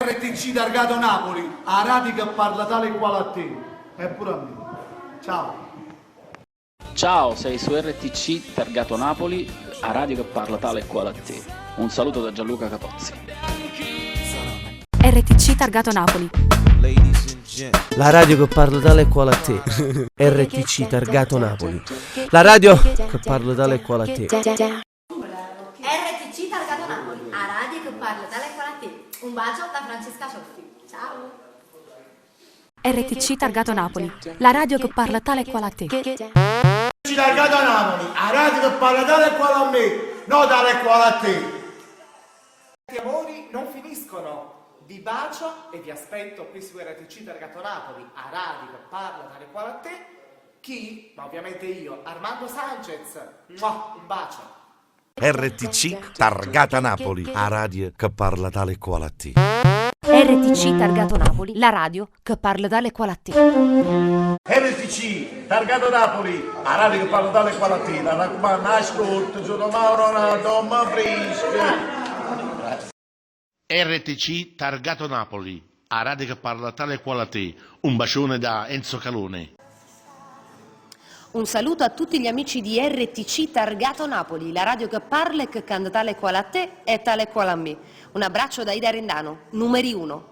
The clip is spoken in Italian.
RTC targato Napoli, a radio che parla tale e quale a te, e pure a me. Ciao. Ciao, sei su RTC targato Napoli, a radio che parla tale e quale a te. Un saluto da Gianluca Capozzi. RTC targato Napoli. La radio che parla tale e quale a te. RTC targato Napoli. La radio che parla tale e quale a te. RTC targato Napoli, a radio che parla tale e quale a te. Un bacio da Francesca Cioffi. Ciao. RTC targato Napoli. La radio che parla tale e quale a te. RTC targato Napoli, a radio che parla tale e quale a me, no tale e quale a te. Gli amori non finiscono. Vi bacio e vi aspetto qui su RTC targato Napoli, a radio che parla tale e quale a te. Chi? Ma ovviamente io, Armando Sanchez. Un bacio. RTC targata Napoli, a radio che parla tale e quale a te. RTC targato Napoli. La radio che parla tale e quale a te. RTC targato Napoli, a radio che parla tale e quale a te. La raccomando, ascolta, sono Mauro Tom Frisco. RTC targato Napoli, a radio che parla tale e quale a te. Un bacione da Enzo Calone. Un saluto a tutti gli amici di RTC targato Napoli, la radio che parla e che canta tale e quale a te e tale e quale a me. Un abbraccio da Ida Rendano, numeri 1.